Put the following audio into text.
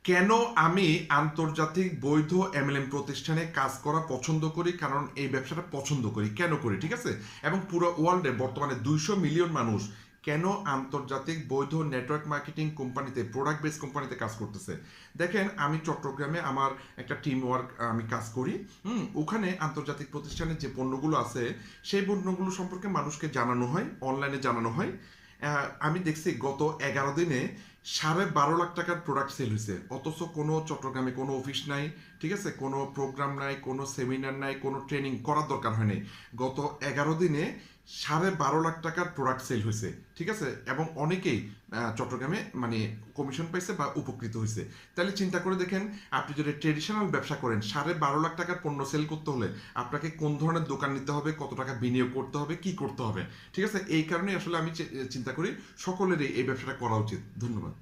কেন আমি আন্তর্জাতিক বৈধ এমএলএম প্রতিষ্ঠানে কাজ করা পছন্দ করি? কারণ এই ব্যবসাটা পছন্দ করি। কেন করি, ঠিক আছে? এবং পুরো ওয়ার্ল্ডে বর্তমানে 200 মিলিয়ন মানুষ কেন আন্তর্জাতিক বৈধ নেটওয়ার্ক মার্কেটিং কোম্পানিতে, প্রোডাক্ট বেস কোম্পানিতে কাজ করতেছে? দেখেন, আমি চট্টগ্রামে আমার একটা টিম ওয়ার্ক আমি কাজ করি। ওখানে আন্তর্জাতিক প্রতিষ্ঠানের যে পণ্যগুলো আছে সেই পণ্যগুলো সম্পর্কে মানুষকে জানানো হয়, অনলাইনে জানানো হয়। আমি দেখছি গত 11 দিনে 12.5 লাখ টাকার প্রোডাক্ট সেল হয়েছে, অথচ কোনো চট্টগ্রামে কোনো অফিস নাই, ঠিক আছে, কোনো প্রোগ্রাম নাই, কোনো সেমিনার নাই, কোনো ট্রেনিং করার দরকার হয়নি। গত 11 দিনে 12.5 লাখ টাকার প্রোডাক্ট সেল হয়েছে, ঠিক আছে, এবং অনেকেই চট্টগ্রামে মানে কমিশন পাইছে বা উপকৃত হয়েছে। তাহলে চিন্তা করে দেখেন, আপনি যদি ট্রেডিশনাল ব্যবসা করেন, 12.5 লাখ টাকার পণ্য সেল করতে হলে আপনাকে কোন ধরনের দোকান নিতে হবে, কত টাকা বিনিয়োগ করতে হবে, কি করতে হবে, ঠিক আছে? এই কারণে আসলে আমি চিন্তা করি সকলেরই এই ব্যবসাটা করা উচিত। ধন্যবাদ।